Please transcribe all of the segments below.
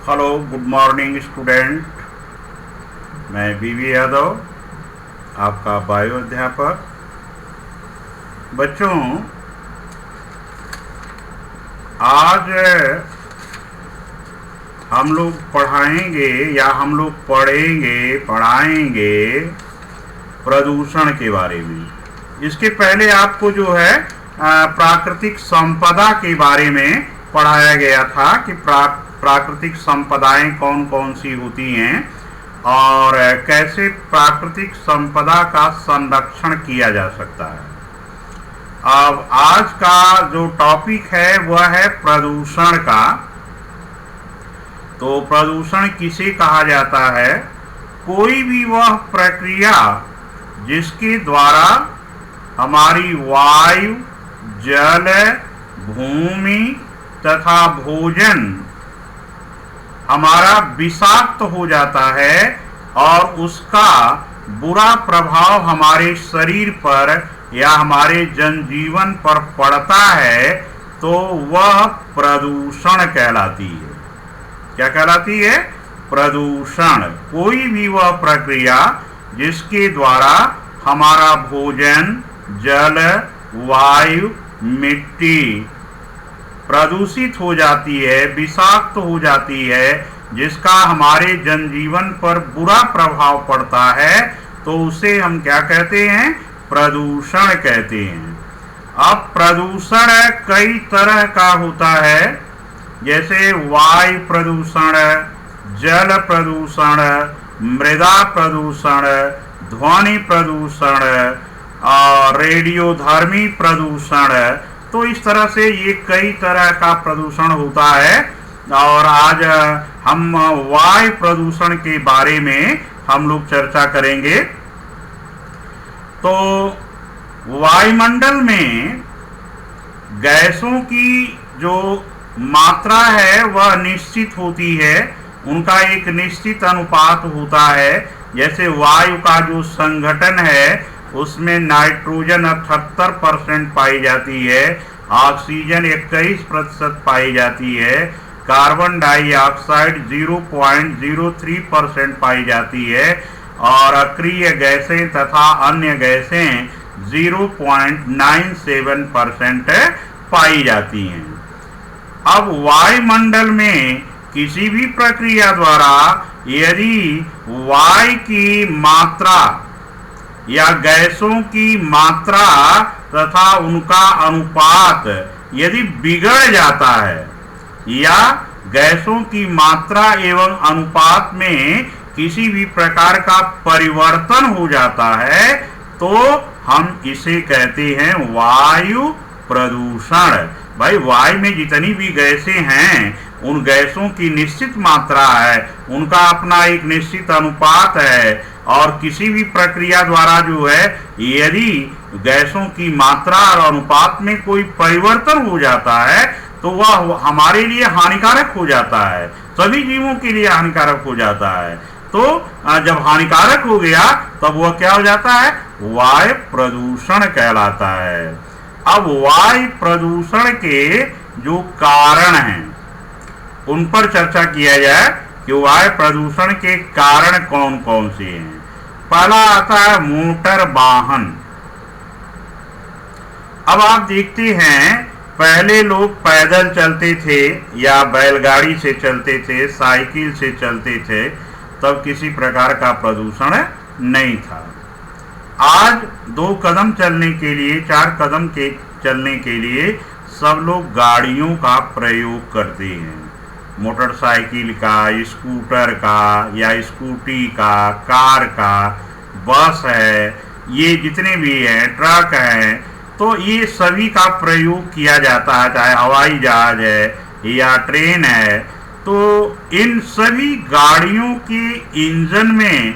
Hello, good morning student. मैं बीवी यादव, आपका बायो अध्यापक। बच्चों, आज हम लोग पढ़ाएंगे या हम लोग पढ़ाएंगे प्रदूषण के बारे में। इसके पहले आपको जो है प्राकृतिक संपदा के बारे में पढ़ाया गया था कि प्राकृतिक संपदाएं कौन कौन सी होती हैं और कैसे प्राकृतिक संपदा का संरक्षण किया जा सकता है। अब आज का जो टॉपिक है वह है प्रदूषण का। तो प्रदूषण किसे कहा जाता है? कोई भी वह प्रक्रिया जिसके द्वारा हमारी वायु, जल, भूमि तथा भोजन हमारा विषाक्त हो जाता है और उसका बुरा प्रभाव हमारे शरीर पर या हमारे जनजीवन पर पड़ता है, तो वह प्रदूषण कहलाती है। क्या कहलाती है? प्रदूषण। कोई भी वह प्रक्रिया जिसके द्वारा हमारा भोजन, जल, वायु, मिट्टी प्रदूषित हो जाती है, विषाक्त हो जाती है, जिसका हमारे जनजीवन पर बुरा प्रभाव पड़ता है, तो उसे हम क्या कहते हैं? प्रदूषण कहते हैं। अब प्रदूषण कई तरह का होता है, जैसे वायु प्रदूषण, जल प्रदूषण, मृदा प्रदूषण, ध्वनि प्रदूषण और रेडियोधर्मी प्रदूषण। तो इस तरह से ये कई तरह का प्रदूषण होता है। और आज हम वायु प्रदूषण के बारे में हम लोग चर्चा करेंगे। तो वायुमंडल में गैसों की जो मात्रा है वह निश्चित होती है, उनका एक निश्चित अनुपात होता है। जैसे वायु का जो संघटन है उसमें नाइट्रोजन 78% पाई जाती है, ऑक्सीजन 21% पाई जाती है, कार्बन डाइऑक्साइड 0.03% पाई जाती है और अक्रिय गैसें तथा अन्य गैसें 0.97% पाई जाती हैं। अब वायुमंडल में किसी भी प्रक्रिया द्वारा यदि वायु की मात्रा या गैसों की मात्रा तथा उनका अनुपात यदि बिगड़ जाता है या गैसों की मात्रा एवं अनुपात में किसी भी प्रकार का परिवर्तन हो जाता है, तो हम इसे कहते हैं वायु प्रदूषण। भाई, वायु में जितनी भी गैसें हैं उन गैसों की निश्चित मात्रा है, उनका अपना एक निश्चित अनुपात है और किसी भी प्रक्रिया द्वारा जो है यदि गैसों की मात्रा और अनुपात में कोई परिवर्तन हो जाता है तो वह हमारे लिए हानिकारक हो जाता है, सभी जीवों के लिए हानिकारक हो जाता है। तो जब हानिकारक हो गया तब वह क्या हो जाता है? वायु प्रदूषण कहलाता है। अब वायु प्रदूषण के जो कारण हैं उन पर चर्चा किया जाए कि वायु प्रदूषण के कारण कौन कौन से हैं। पहला आता है मोटर वाहन। अब आप देखते हैं पहले लोग पैदल चलते थे या बैलगाड़ी से चलते थे, साइकिल से चलते थे, तब किसी प्रकार का प्रदूषण नहीं था। आज 2 कदम चलने के लिए, 4 कदम के चलने के लिए सब लोग गाड़ियों का प्रयोग करते हैं। मोटरसाइकिल का, स्कूटर का या स्कूटी का, कार का, बस है, ये जितने भी हैं, ट्रक हैं, तो ये सभी का प्रयोग किया जाता है, चाहे हवाई जहाज है या ट्रेन है। तो इन सभी गाड़ियों के इंजन में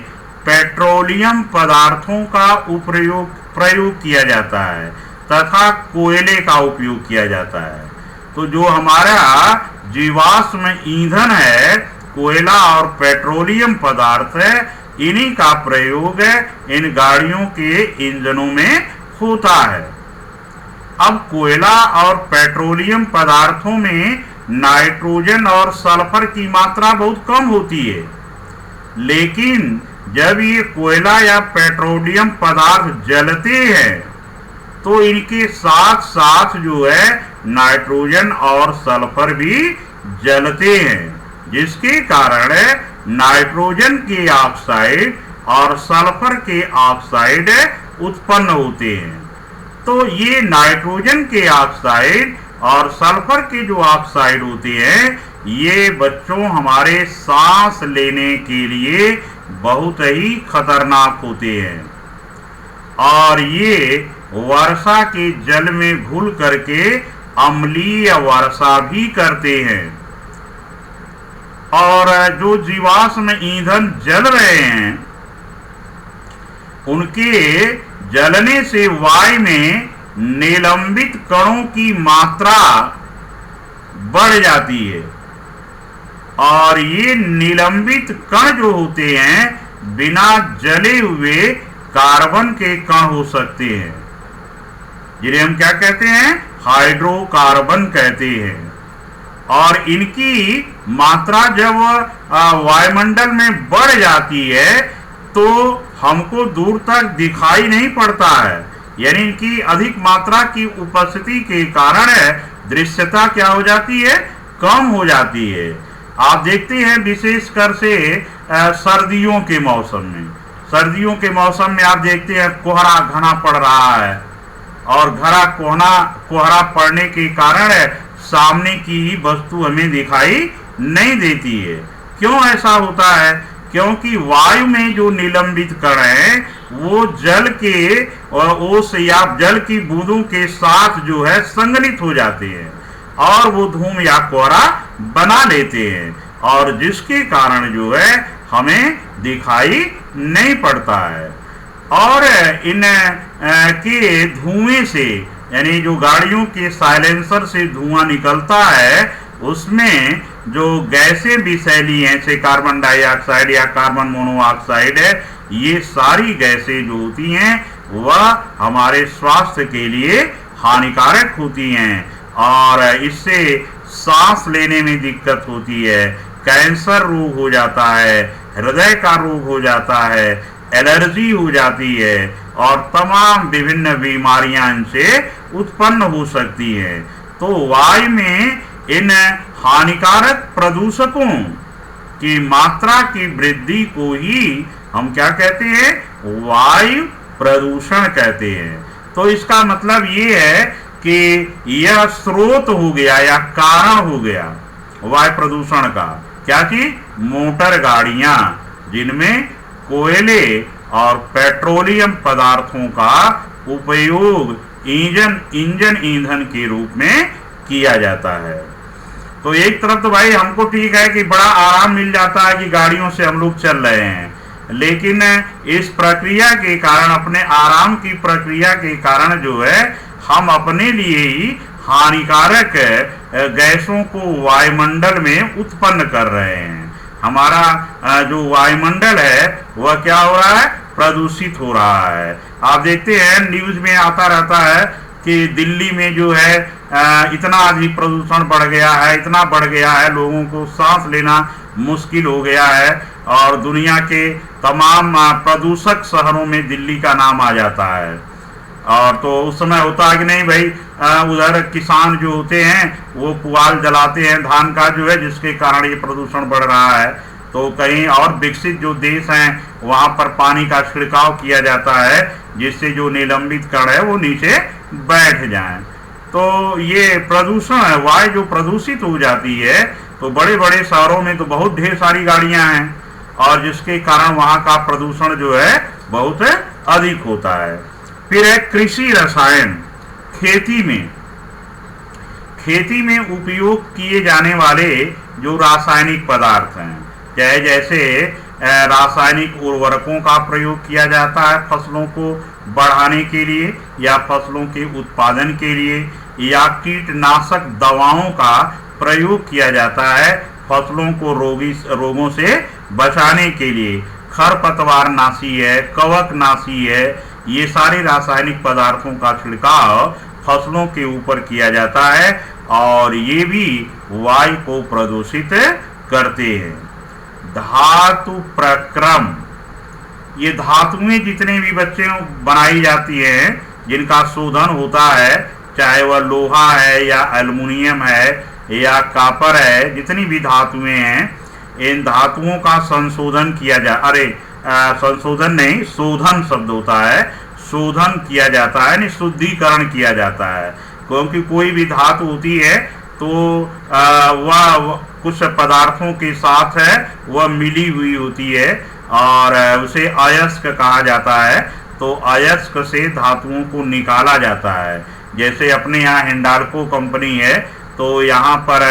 पेट्रोलियम पदार्थों का प्रयोग किया जाता है तथा कोयले का उपयोग किया जाता है। तो जो हमारा जीवाश्म ईंधन है, कोयला और पेट्रोलियम पदार्थ है, इन्हीं का प्रयोग इन गाड़ियों के इंजनों में होता है। अब कोयला और पेट्रोलियम पदार्थों में नाइट्रोजन और सल्फर की मात्रा बहुत कम होती है, लेकिन जब ये कोयला या पेट्रोलियम पदार्थ जलते हैं तो इनके साथ साथ जो है नाइट्रोजन और सल्फर भी जलते हैं, जिसके कारण नाइट्रोजन के ऑक्साइड और सल्फर के ऑक्साइड उत्पन्न होते हैं। तो ये नाइट्रोजन के ऑक्साइड और सल्फर के जो ऑक्साइड होते हैं, ये बच्चों हमारे सांस लेने के लिए बहुत ही खतरनाक होते हैं और ये वर्षा के जल में घुल करके अम्लीय वर्षा भी करते हैं। और जो जीवाश्म ईंधन जल रहे हैं उनके जलने से वायु में निलंबित कणों की मात्रा बढ़ जाती है और ये निलंबित कण जो होते हैं बिना जले हुए कार्बन के कण हो सकते हैं, जिन्हें हम क्या कहते हैं, हाइड्रोकार्बन कहते हैं। और इनकी मात्रा जब वायुमंडल में बढ़ जाती है तो हमको दूर तक दिखाई नहीं पड़ता है, यानी इनकी अधिक मात्रा की उपस्थिति के कारण दृश्यता क्या हो जाती है, कम हो जाती है। आप देखते हैं विशेषकर से सर्दियों के मौसम में आप देखते हैं कोहरा घना पड़ रहा है और कोहरा पड़ने के कारण सामने की ही वस्तु हमें दिखाई नहीं देती है। क्यों ऐसा होता है? क्योंकि वायु में जो निलंबित कण हैं वो जल के और ओस या जल की बूंदों के साथ जो है संगलित हो जाते हैं और वो धूम या कोहरा बना लेते हैं और जिसके कारण जो है हमें दिखाई नहीं पड़ता है। और इन के धुएं से, यानी जो गाड़ियों के साइलेंसर से धुआं निकलता है उसमें जो गैसें विषैली हैं, जैसे कार्बन डाइऑक्साइड या कार्बन मोनोऑक्साइड है, ये सारी गैसें जो होती हैं वह हमारे स्वास्थ्य के लिए हानिकारक होती हैं और इससे सांस लेने में दिक्कत होती है, कैंसर रोग हो जाता है, हृदय का रोग हो जाता है, एलर्जी हो जाती है और तमाम विभिन्न बीमारियां इनसे उत्पन्न हो सकती हैं। तो वायु में इन हानिकारक प्रदूषकों की मात्रा की वृद्धि को ही हम क्या कहते हैं, वायु प्रदूषण कहते हैं। तो इसका मतलब ये है कि यह स्रोत हो गया या कारण हो गया वायु प्रदूषण का, क्या कि मोटर गाड़ियां जिनमें कोयले और पेट्रोलियम पदार्थों का उपयोग इंजन ईंधन के रूप में किया जाता है। तो एक तरफ तो भाई हमको ठीक है कि बड़ा आराम मिल जाता है कि गाड़ियों से हम लोग चल रहे हैं, लेकिन इस प्रक्रिया के कारण, अपने आराम की प्रक्रिया के कारण जो है हम अपने लिए ही हानिकारक गैसों को वायुमंडल में उत्पन्न कर रहे हैं। हमारा जो वायुमंडल है वह क्या हो रहा है, प्रदूषित हो रहा है। आप देखते हैं न्यूज में आता रहता है कि दिल्ली में जो है इतना अधिक प्रदूषण बढ़ गया है, इतना बढ़ गया है, लोगों को सांस लेना मुश्किल हो गया है और दुनिया के तमाम प्रदूषक शहरों में दिल्ली का नाम आ जाता है। और तो उस समय होता है कि नहीं भाई, उधर किसान जो होते हैं वो पुआल जलाते हैं धान का जो है, जिसके कारण ये प्रदूषण बढ़ रहा है। तो कहीं और विकसित जो देश हैं वहाँ पर पानी का छिड़काव किया जाता है जिससे जो निलंबित कण है वो नीचे बैठ जाएं। तो ये प्रदूषण है, वायु जो प्रदूषित हो जाती है, तो बड़े बड़े शहरों में तो बहुत ढेर सारी गाड़ियां हैं और जिसके कारण वहाँ का प्रदूषण जो है बहुत अधिक होता है। फिर है कृषि रसायन। खेती में उपयोग किए जाने वाले जो रासायनिक पदार्थ हैं, चाहे जैसे रासायनिक उर्वरकों का प्रयोग किया जाता है फसलों को बढ़ाने के लिए या फसलों के उत्पादन के लिए, या कीटनाशक दवाओं का प्रयोग किया जाता है फसलों को रोगों से बचाने के लिए, खरपतवार नाशी है, कवक नाशी है, ये सारे रासायनिक पदार्थों का छिड़काव फसलों के ऊपर किया जाता है और ये भी वायु को प्रदूषित करते हैं। धातु प्रक्रम, ये धातुएं जितने भी बच्चे बनाई जाती हैं, जिनका शोधन होता है, चाहे वह लोहा है या एल्युमिनियम है या कॉपर है, जितनी भी धातुएं हैं, इन धातुओं का संशोधन किया संशोधन नहीं, शोधन शब्द होता है, शोधन किया जाता है, यानी शुद्धिकरण किया जाता है। क्योंकि कोई भी धातु होती है तो वह कुछ पदार्थों के साथ है वह मिली हुई होती है और उसे अयस्क कहा जाता है। तो अयस्क से धातुओं को निकाला जाता है। जैसे अपने यहाँ हिंडाल्को कंपनी है, तो यहाँ पर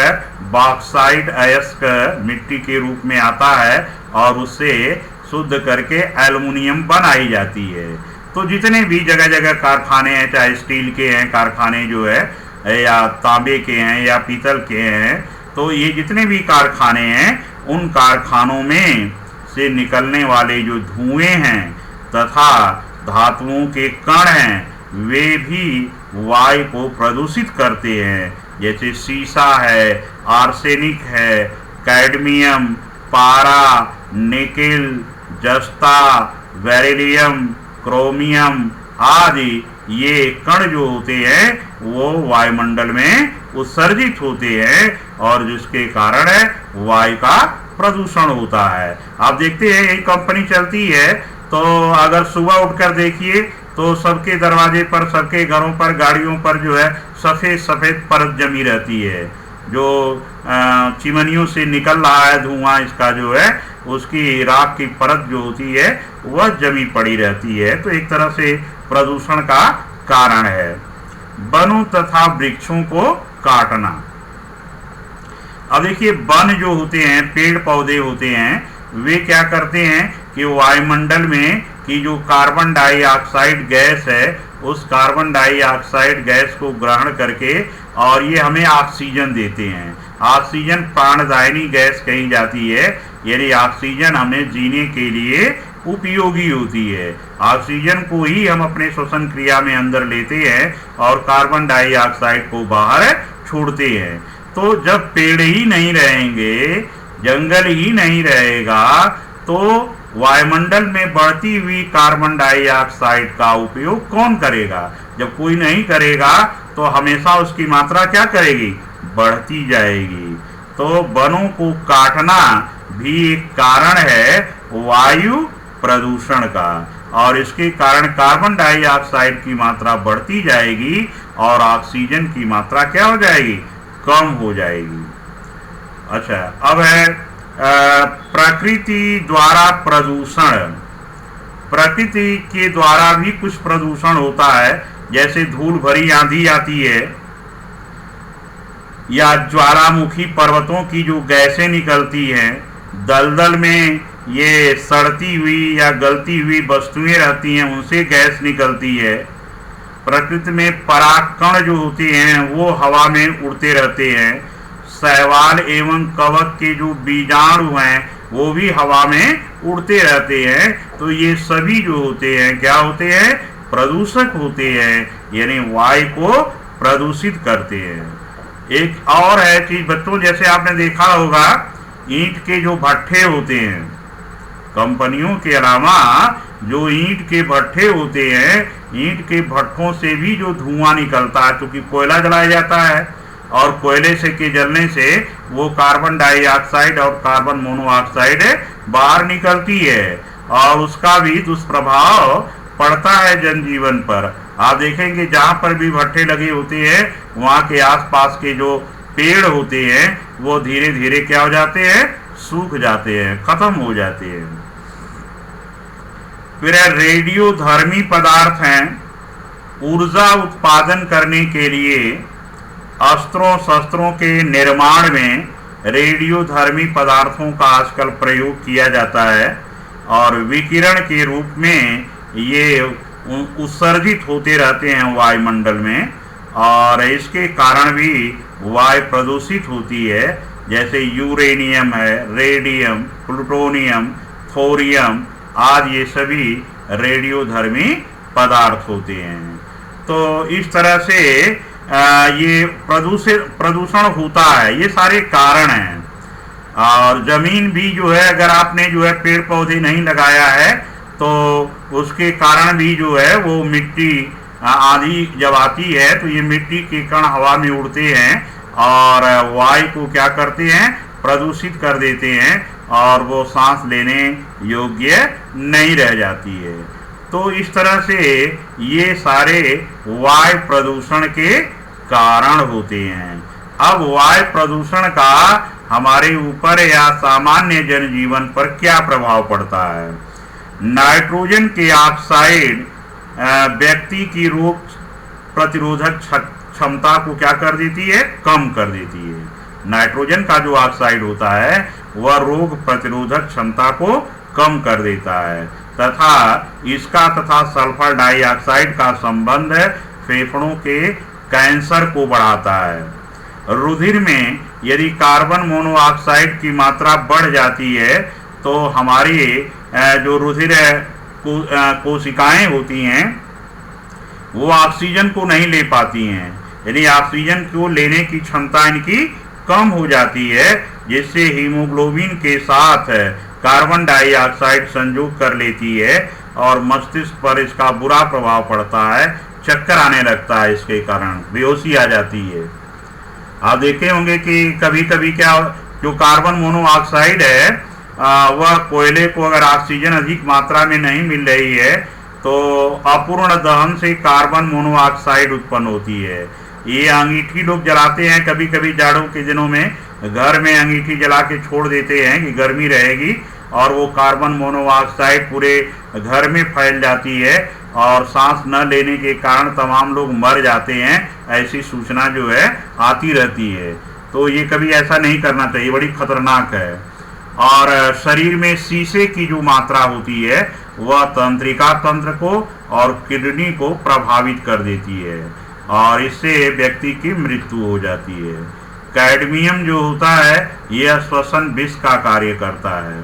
बॉक्साइट अयस्क मिट्टी के रूप में आता है और उससे शुद्ध करके एल्युमिनियम बनाई जाती है। तो जितने भी जगह जगह कारखाने हैं, चाहे स्टील के हैं कारखाने जो है, या तांबे के हैं या पीतल के हैं, तो ये जितने भी कारखाने हैं, उन कारखानों में से निकलने वाले जो धुएं हैं तथा धातुओं के कण हैं, वे भी वायु को प्रदूषित करते हैं। जैसे सीसा है, आर्सेनिक है, कैडमियम, पारा, निकेल, जस्ता, बेरिलियम, क्रोमियम आदि ये कण जो होते हैं वो वायुमंडल में उत्सर्जित होते हैं और जिसके कारण वायु का प्रदूषण होता है। आप देखते हैं एक कंपनी चलती है तो अगर सुबह उठकर देखिए तो सबके दरवाजे पर, सबके घरों पर, गाड़ियों पर जो है सफ़ेद सफ़ेद परत जमी रहती है। जो चिमनियों से निकल रहा है धुआं, इसका जो है उसकी राख की परत जो होती है वह जमी पड़ी रहती है। तो एक तरह से प्रदूषण का कारण है। वनों तथा वृक्षों को काटना। अब देखिए, वन जो होते हैं, पेड़ पौधे होते हैं, वे क्या करते हैं कि वायुमंडल में की जो कार्बन डाइऑक्साइड गैस है, उस कार्बन डाइऑक्साइड गैस को ग्रहण करके और ये हमें ऑक्सीजन देते हैं। ऑक्सीजन प्राणदायिनी गैस कही जाती है, यानी ऑक्सीजन हमें जीने के लिए उपयोगी होती है। ऑक्सीजन को ही हम अपने श्वसन क्रिया में अंदर लेते हैं और कार्बन डाइऑक्साइड को बाहर छोड़ते हैं। तो जब पेड़ ही नहीं रहेंगे, जंगल ही नहीं रहेगा, तो वायुमंडल में बढ़ती हुई कार्बन डाइऑक्साइड का उपयोग कौन करेगा? जब कोई नहीं करेगा तो हमेशा उसकी मात्रा क्या करेगी? बढ़ती जाएगी। तो वनों को काटना भी एक कारण है वायु प्रदूषण का, और इसके कारण कार्बन डाइऑक्साइड की मात्रा बढ़ती जाएगी और ऑक्सीजन की मात्रा क्या हो जाएगी? कम हो जाएगी। अच्छा, अब है प्रकृति द्वारा प्रदूषण। प्रकृति के द्वारा भी कुछ प्रदूषण होता है, जैसे धूल भरी आंधी आती है या ज्वालामुखी पर्वतों की जो गैसें निकलती हैं, दलदल में ये सड़ती हुई या गलती हुई वस्तुएं रहती हैं, उनसे गैस निकलती है। प्रकृति में परागकण जो होते हैं वो हवा में उड़ते रहते हैं। शैवाल एवं कवक के जो बीजाणु हैं वो भी हवा में उड़ते रहते हैं। तो ये सभी जो होते हैं क्या होते हैं? प्रदूषक होते हैं, यानी वायु को प्रदूषित करते हैं। एक और है चीज बच्चों, जैसे आपने देखा होगा ईंट के जो भट्ठे होते हैं, कंपनियों के अलावा जो ईंट के भट्ठे होते हैं, ईंट के भट्ठों से भी जो धुआं निकलता है, क्योंकि कोयला जलाया जाता है और कोयले से के जलने से वो कार्बन डाइऑक्साइड और कार्बन मोनोऑक्साइड बाहर निकलती है और उसका भी दुष्प्रभाव पड़ता है जनजीवन पर। आप देखेंगे जहाँ पर भी भट्ठे लगे होते हैं वहाँ के आसपास के जो पेड़ होते हैं वो धीरे धीरे क्या हो जाते हैं? सूख जाते हैं, खत्म हो जाते हैं। फिर रेडियोधर्मी पदार्थ हैं। ऊर्जा उत्पादन करने के लिए अस्त्रों शस्त्रों के निर्माण में रेडियोधर्मी पदार्थों का आजकल प्रयोग किया जाता है और विकिरण के रूप में ये उत्सर्जित होते रहते हैं वायुमंडल में, और इसके कारण भी वायु प्रदूषित होती है। जैसे यूरेनियम है, रेडियम, प्लूटोनियम, थोरियम आदि ये सभी रेडियोधर्मी पदार्थ होते हैं। तो इस तरह से ये प्रदूषण होता है, ये सारे कारण हैं। और जमीन भी जो है, अगर आपने जो है पेड़ पौधे नहीं लगाया है तो उसके कारण भी जो है वो मिट्टी आंधी जब आती है तो ये मिट्टी के कण हवा में उड़ते हैं और वायु को क्या करते हैं, प्रदूषित कर देते हैं और वो सांस लेने योग्य नहीं रह जाती है। तो इस तरह से ये सारे वायु प्रदूषण के कारण होते हैं। अब वायु प्रदूषण का हमारे ऊपर या सामान्य जनजीवन पर क्या प्रभाव पड़ता है? नाइट्रोजन के ऑक्साइड व्यक्ति की रोग प्रतिरोधक क्षमता को क्या कर देती है, कम कर देती है। नाइट्रोजन का जो ऑक्साइड होता है वह रोग प्रतिरोधक क्षमता को कम कर देता है तथा इसका तथा सल्फर डाइऑक्साइड का संबंध फेफड़ों के कैंसर को बढ़ाता है। रुधिर में यदि कार्बन मोनोऑक्साइड की मात्रा बढ़ जाती है तो हमारी जो रुधिर कोशिकाएं होती हैं वो ऑक्सीजन को नहीं ले पाती हैं, यानी ऑक्सीजन को लेने की क्षमता इनकी कम हो जाती है, जिससे हीमोग्लोबिन के साथ कार्बन डाइऑक्साइड संयोग कर लेती है और मस्तिष्क पर इसका बुरा प्रभाव पड़ता है, चक्कर आने लगता है, इसके कारण बेहोशी आ जाती है। आप देखे होंगे कि कभी कभी क्या, जो कार्बन मोनोऑक्साइड है वह कोयले को अगर ऑक्सीजन अधिक मात्रा में नहीं मिल रही है तो अपूर्ण दहन से कार्बन मोनोऑक्साइड उत्पन्न होती है। ये अंगीठी लोग जलाते हैं कभी कभी जाड़ों के दिनों में, घर में अंगीठी जला के छोड़ देते हैं कि गर्मी रहेगी और वो कार्बन मोनोऑक्साइड पूरे घर में फैल जाती है और सांस न लेने के कारण तमाम लोग मर जाते हैं, ऐसी सूचना जो है आती रहती है। तो ये कभी ऐसा नहीं करना चाहिए, बड़ी खतरनाक है। और शरीर में शीशे की जो मात्रा होती है वह तंत्रिका तंत्र को और किडनी को प्रभावित कर देती है और इससे व्यक्ति की मृत्यु हो जाती है। कैडमियम जो होता है यह श्वसन विष का कार्य करता है।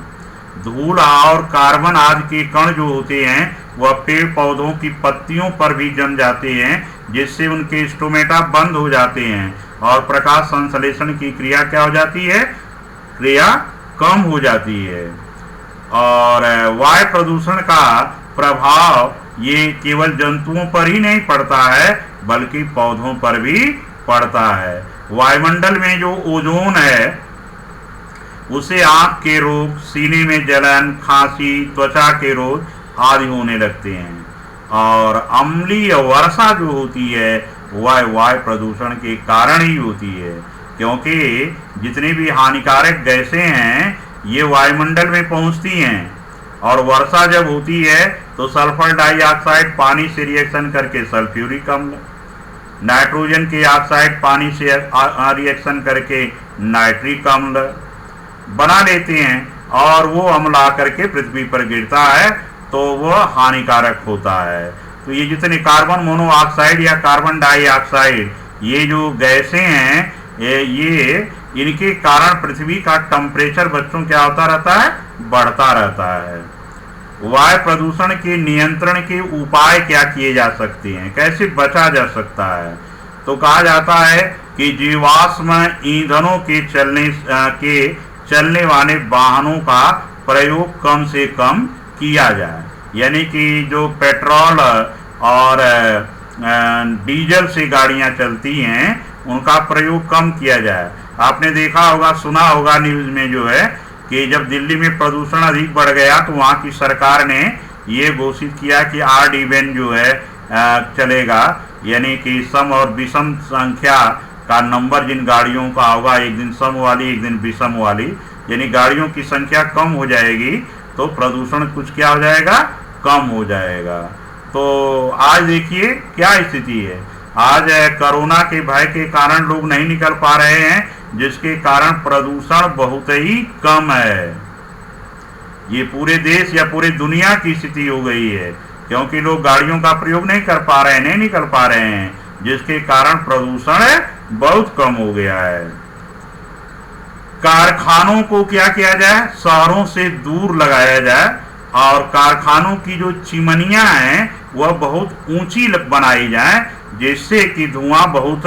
धूल और कार्बन आदि के कण जो होते हैं वह पेड़ पौधों की पत्तियों पर भी जम जाते हैं, जिससे उनके स्टोमेटा बंद हो जाते हैं और प्रकाश संश्लेषण की क्रिया क्या हो जाती है, क्रिया कम हो जाती है। और वायु प्रदूषण का प्रभाव ये केवल जंतुओं पर ही नहीं पड़ता है बल्कि पौधों पर भी पड़ता है। वायुमंडल में जो ओजोन है उसे आंख के रोग, सीने में जलन, खांसी, त्वचा के रोग आदि होने लगते हैं। और अम्लीय वर्षा जो होती है वह वायु प्रदूषण के कारण ही होती है, क्योंकि जितनी भी हानिकारक गैसें हैं ये वायुमंडल में पहुंचती हैं और वर्षा जब होती है तो सल्फर डाइऑक्साइड पानी से रिएक्शन करके सल्फ्यूरिक अम्ल, नाइट्रोजन के ऑक्साइड पानी से रिएक्शन करके नाइट्रिक अम्ल बना लेते हैं और वो अम्ल आकर के पृथ्वी पर गिरता है तो वह हानिकारक होता है। तो ये जितने कार्बन मोनोऑक्साइड या कार्बन डाइऑक्साइड ये जो गैसें हैं ये इनके कारण पृथ्वी का टेम्परेचर बच्चों क्या होता रहता है, बढ़ता रहता है। वायु प्रदूषण के नियंत्रण के उपाय क्या किए जा सकते हैं, कैसे बचा जा सकता है? तो कहा जाता है कि जीवाश्म ईंधनों के चलने वाले वाहनों का प्रयोग कम से कम किया जाए, यानी कि जो पेट्रोल और डीजल से गाड़ियां चलती हैं उनका प्रयोग कम किया जाए। आपने देखा होगा, सुना होगा न्यूज़ में जो है कि जब दिल्ली में प्रदूषण अधिक बढ़ गया तो वहाँ की सरकार ने ये घोषित किया कि ऑड इवन जो है चलेगा, यानी कि सम और विषम संख्या का नंबर जिन गाड़ियों का होगा, एक दिन सम वाली एक दिन विषम वाली, यानी गाड़ियों की संख्या कम हो जाएगी तो प्रदूषण कुछ क्या हो जाएगा, कम हो जाएगा। तो आज देखिए क्या स्थिति है, आज कोरोना के भय के कारण लोग नहीं निकल पा रहे हैं, जिसके कारण प्रदूषण बहुत ही कम है। ये पूरे देश या पूरे दुनिया की स्थिति हो गई है, क्योंकि लोग गाड़ियों का प्रयोग नहीं कर पा रहे हैं, नहीं निकल पा रहे हैं, जिसके कारण प्रदूषण बहुत कम हो गया है। कारखानों को क्या किया जाए, शहरों से दूर लगाया जाए और कारखानों की जो चिमनियां हैं वह बहुत ऊंची बनाई जाए, जिससे कि धुआं बहुत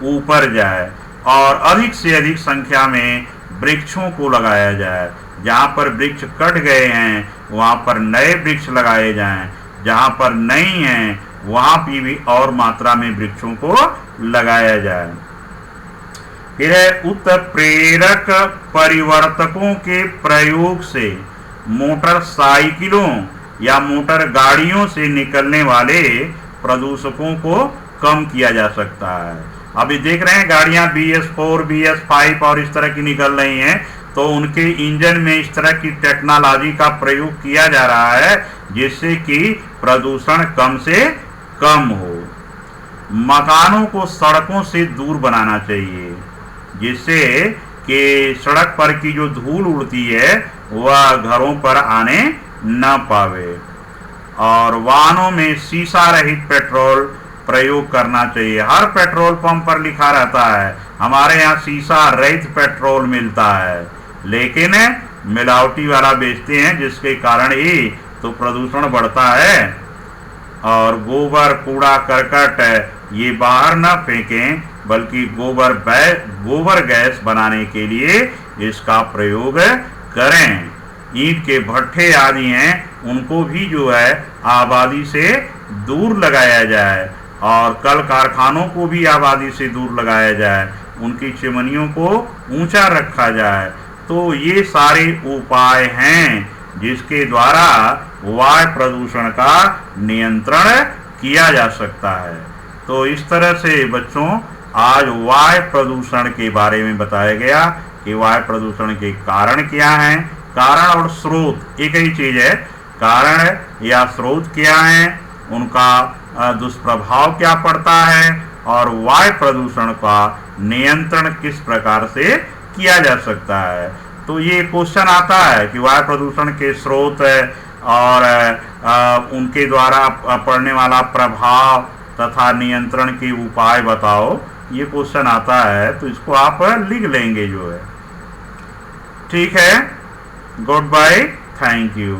ऊपर जाए और अधिक से अधिक संख्या में वृक्षों को लगाया जाए। जहाँ पर वृक्ष कट गए हैं वहाँ पर नए वृक्ष लगाए जाएं, जहाँ पर नहीं हैं वहाँ पर भी और मात्रा में वृक्षों को लगाया जाए। फिर उत्प्रेरक परिवर्तकों के प्रयोग से मोटरसाइकिलों या मोटर गाड़ियों से निकलने वाले प्रदूषकों को कम किया जा सकता है। अभी देख रहे हैं गाड़ियां BS4, BS5 और इस तरह की निकल रही हैं, तो उनके इंजन में इस तरह की टेक्नोलॉजी का प्रयोग किया जा रहा है जिससे कि प्रदूषण कम से कम हो। मकानों को सड़कों से दूर बनाना चाहिए जिससे कि सड़क पर की जो धूल उड़ती है वह घरों पर आने न पावे। और वाहनों में शीशा रहित पेट्रोल प्रयोग करना चाहिए। हर पेट्रोल पंप पर लिखा रहता है हमारे यहाँ शीशा रहित पेट्रोल मिलता है, लेकिन मिलावटी वाला बेचते हैं जिसके कारण ही तो प्रदूषण बढ़ता है। और गोबर, कूड़ा करकट ये बाहर न फेंकें, बल्कि गोबर गैस बनाने के लिए इसका प्रयोग करें। ईंट के भट्ठे आदि हैं उनको भी जो है आबादी से दूर लगाया जाए और कल कारखानों को भी आबादी से दूर लगाया जाए, उनकी चिमनियों को ऊंचा रखा जाए। तो ये सारे उपाय हैं जिसके द्वारा वायु प्रदूषण का नियंत्रण किया जा सकता है। तो इस तरह से बच्चों आज वायु प्रदूषण के बारे में बताया गया कि वायु प्रदूषण के कारण क्या हैं। कारण और स्रोत एक ही चीज है, कारण या स्रोत क्या है, उनका दुष्प्रभाव क्या पड़ता है और वायु प्रदूषण का नियंत्रण किस प्रकार से किया जा सकता है। तो ये क्वेश्चन आता है कि वायु प्रदूषण के स्रोत और उनके द्वारा पड़ने वाला प्रभाव तथा नियंत्रण के उपाय बताओ, ये क्वेश्चन आता है तो इसको आप लिख लेंगे जो है। ठीक है, गुड बाय, थैंक यू।